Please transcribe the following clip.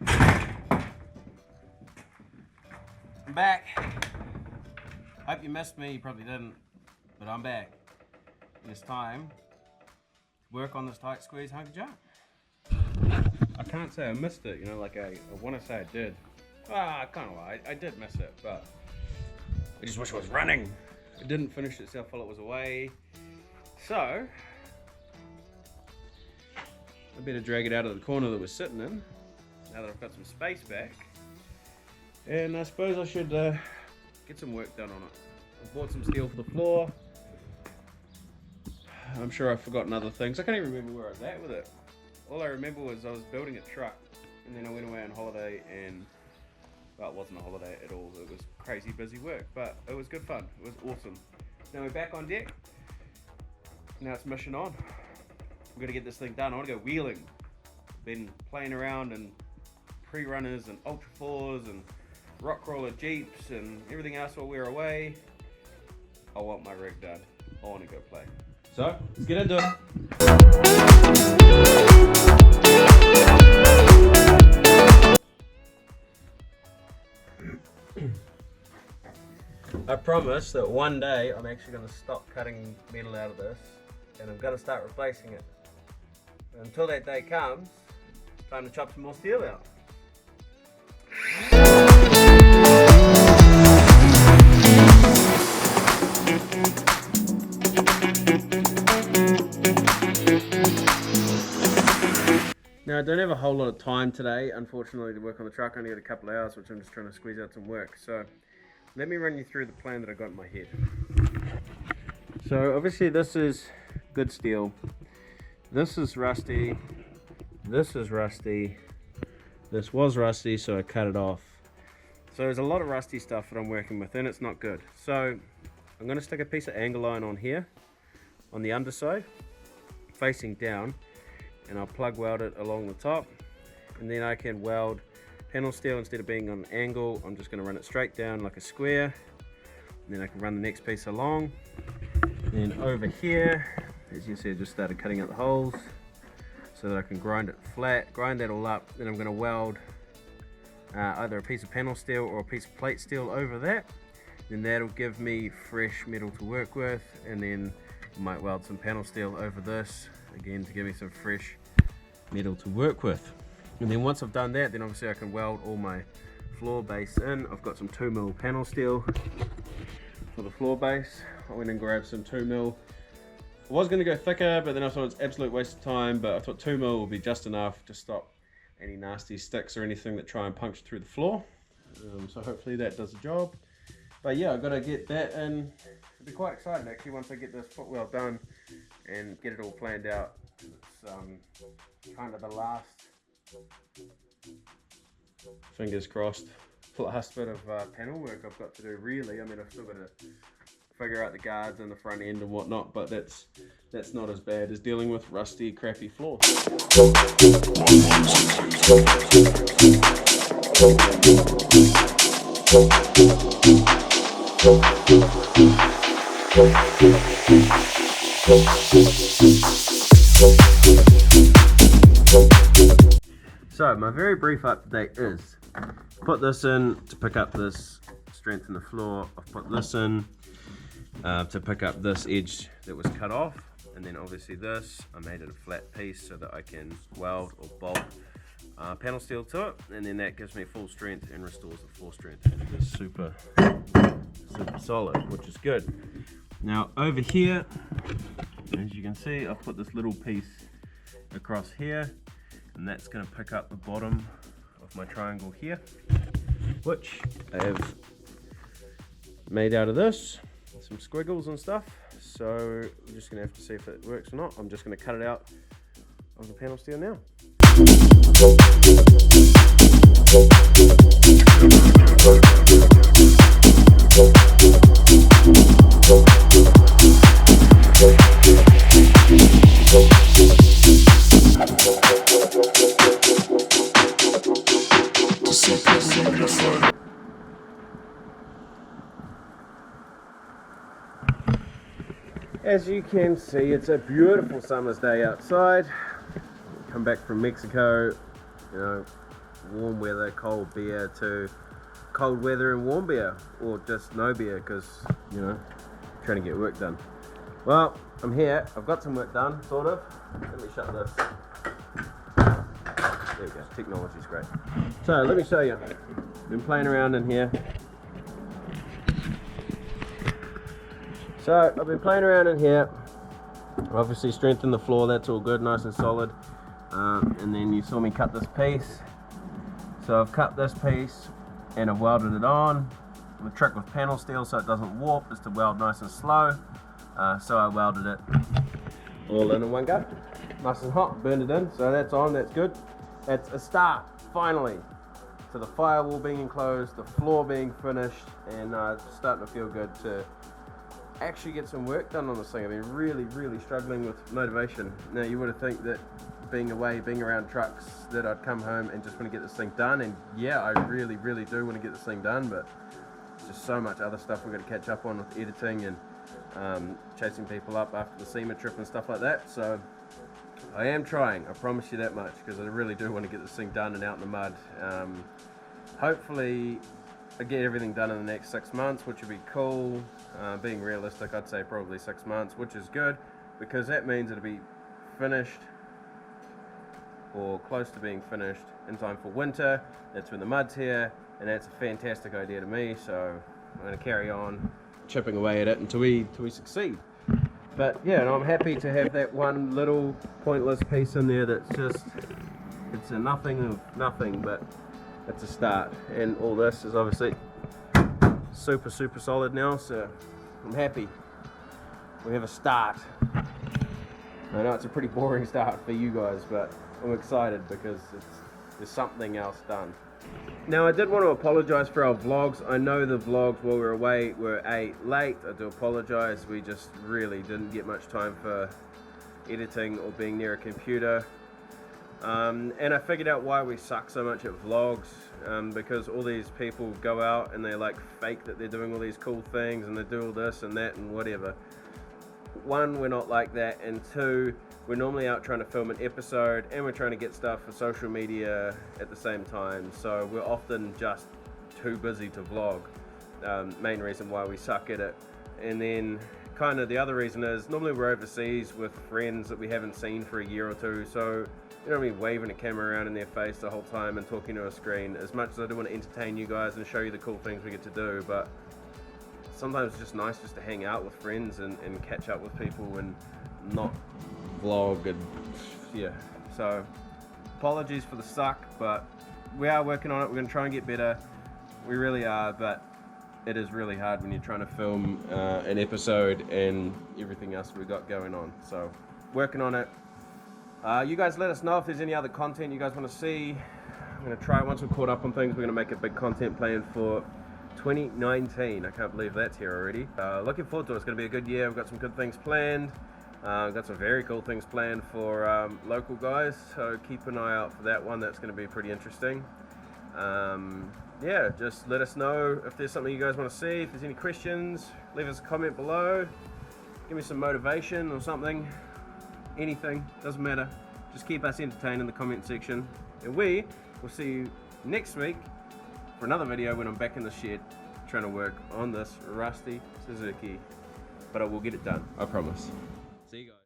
I'm back. Hope you missed me, you probably didn't, but I'm back. And it's time to work on this tight squeeze hunky jump. I can't say I missed it, you know, like I want to say I did. I can't lie, I did miss it, but I just wish it was running. It didn't finish itself while it was away. So, I better drag it out of the corner that we're sitting in, now that I've got some space back. And I suppose I should get some work done on it. I bought some steel for the floor. I'm sure I've forgotten other things. I can't even remember where I was at with it. All I remember was I was building a truck, and then I went away on holiday, and well, it wasn't a holiday at all. It was crazy busy work, but it was good fun. It was awesome. Now we're back on deck. Now it's mission on. We're gonna get this thing done. I want to go wheeling. Been playing around in pre-runners and Ultra 4s and rock crawler Jeeps and everything else while we're away. I want my rig done. I want to go play. So, let's get into it. I promise that one day I'm actually going to stop cutting metal out of this and I'm going to start replacing it. But until that day comes, time to chop some more steel out. Now I don't have a whole lot of time today, unfortunately, to work on the truck. I only had a couple of hours, which I'm just trying to squeeze out some work. So let me run you through the plan that I got in my head. So obviously this is good steel. This is rusty. This is rusty. This was rusty, so I cut it off. So there's a lot of rusty stuff that I'm working with, and it's not good. So I'm going to stick a piece of angle iron on here, on the underside, facing down, and I'll plug weld it along the top, and then I can weld panel steel. Instead of being on an angle, I'm just going to run it straight down like a square, and then I can run the next piece along. And over here, as you can see, I just started cutting out the holes so that I can grind it flat, grind that all up. Then I'm going to weld either a piece of panel steel or a piece of plate steel over that. Then that'll give me fresh metal to work with, and then I might weld some panel steel over this again to give me some fresh metal to work with. And then once I've done that, then obviously I can weld all my floor base in. I've got some 2mm panel steel for the floor base. I went and grabbed some 2mm. I was going to go thicker, but then I thought it's absolute waste of time, but I thought 2mm will be just enough to stop any nasty sticks or anything that try and puncture through the floor. So hopefully that does the job. But yeah, I've got to get that in. It'll be quite exciting actually once I get this footwell done and get it all planned out. It's kind of the last, fingers crossed, last bit of panel work I've got to do really. I mean, I've still got to figure out the guards and the front end and whatnot, but that's not as bad as dealing with rusty, crappy floors. So my very brief update is, put this in to pick up this strength in the floor. I've put this in to pick up this edge that was cut off, and then obviously this, I made it a flat piece so that I can weld or bolt panel steel to it, and then that gives me full strength and restores the floor strength. It's super solid, which is good. Now over here, as you can see, I've put this little piece across here, and that's going to pick up the bottom of my triangle here, which I have made out of this, some squiggles and stuff. So we're just going to have to see if it works or not. I'm just going to cut it out of the panel steel now. As you can see, it's a beautiful summer's day outside. Come back from Mexico, you know, warm weather, cold beer to cold weather and warm beer, or just no beer because, you know, trying to get work done. Well, I'm here. I've got some work done, sort of. Let me shut this. There we go. Technology's great. So let me show you. Been playing around in here. So I've been playing around in here. Obviously strengthened the floor. That's all good, nice and solid. And then you saw me cut this piece. So I've cut this piece and I've welded it on. The trick with panel steel so it doesn't warp is to weld nice and slow. So I welded it all in one go. Nice and hot, burned it in, so that's on, that's good. It's a start, finally, to the firewall being enclosed, the floor being finished, and it's starting to feel good to actually get some work done on this thing. I've been really struggling with motivation. Now you would have think that being away, being around trucks, that I'd come home and just want to get this thing done, and yeah, I really do want to get this thing done, but there's just so much other stuff we've got to catch up on with editing and chasing people up after the SEMA trip and stuff like that. So I am trying, I promise you that much, because I really do want to get this thing done and out in the mud. Hopefully I get everything done in the next 6 months, which would be cool. Being realistic, I'd say probably 6 months, which is good because that means it'll be finished or close to being finished in time for winter. That's when the mud's here, and that's a fantastic idea to me, so I'm going to carry on chipping away at it until we succeed. But yeah, and I'm happy to have that one little pointless piece in there that's just, it's a nothing of nothing, but it's a start. And all this is obviously super solid now, so I'm happy we have a start. I know it's a pretty boring start for you guys, but I'm excited because there's something else done. Now I did want to apologise for our vlogs. I know the vlogs while we were away were late. I do apologise. We just really didn't get much time for editing or being near a computer. And I figured out why we suck so much at vlogs, because all these people go out and they like fake that they're doing all these cool things and they do all this and that and whatever. One, we're not like that, and two, we're normally out trying to film an episode and we're trying to get stuff for social media at the same time, so we're often just too busy to vlog. Main reason why we suck at it. And then kind of the other reason is normally we're overseas with friends that we haven't seen for a year or two, so you know me waving a camera around in their face the whole time and talking to a screen. As much as I do want to entertain you guys and show you the cool things we get to do, but sometimes it's just nice just to hang out with friends and catch up with people and not vlog. And yeah, so apologies for the suck, but we are working on it. We're going to try and get better. We really are, but it is really hard when you're trying to film an episode and everything else we've got going on. So working on it. You guys let us know if there's any other content you guys want to see. I'm going to try, once we're caught up on things, we're going to make a big content plan for 2019. I can't believe that's here already. Looking forward to it. It's going to be a good year. We've got some good things planned. We've got some very cool things planned for local guys, so keep an eye out for that one. That's going to be pretty interesting. Yeah, just let us know if there's something you guys want to see. If there's any questions, leave us a comment below. Give me some motivation or something. Anything, doesn't matter. Just keep us entertained in the comment section. And we will see you next week for another video when I'm back in the shed trying to work on this rusty Suzuki. But I will get it done, I promise. See you guys.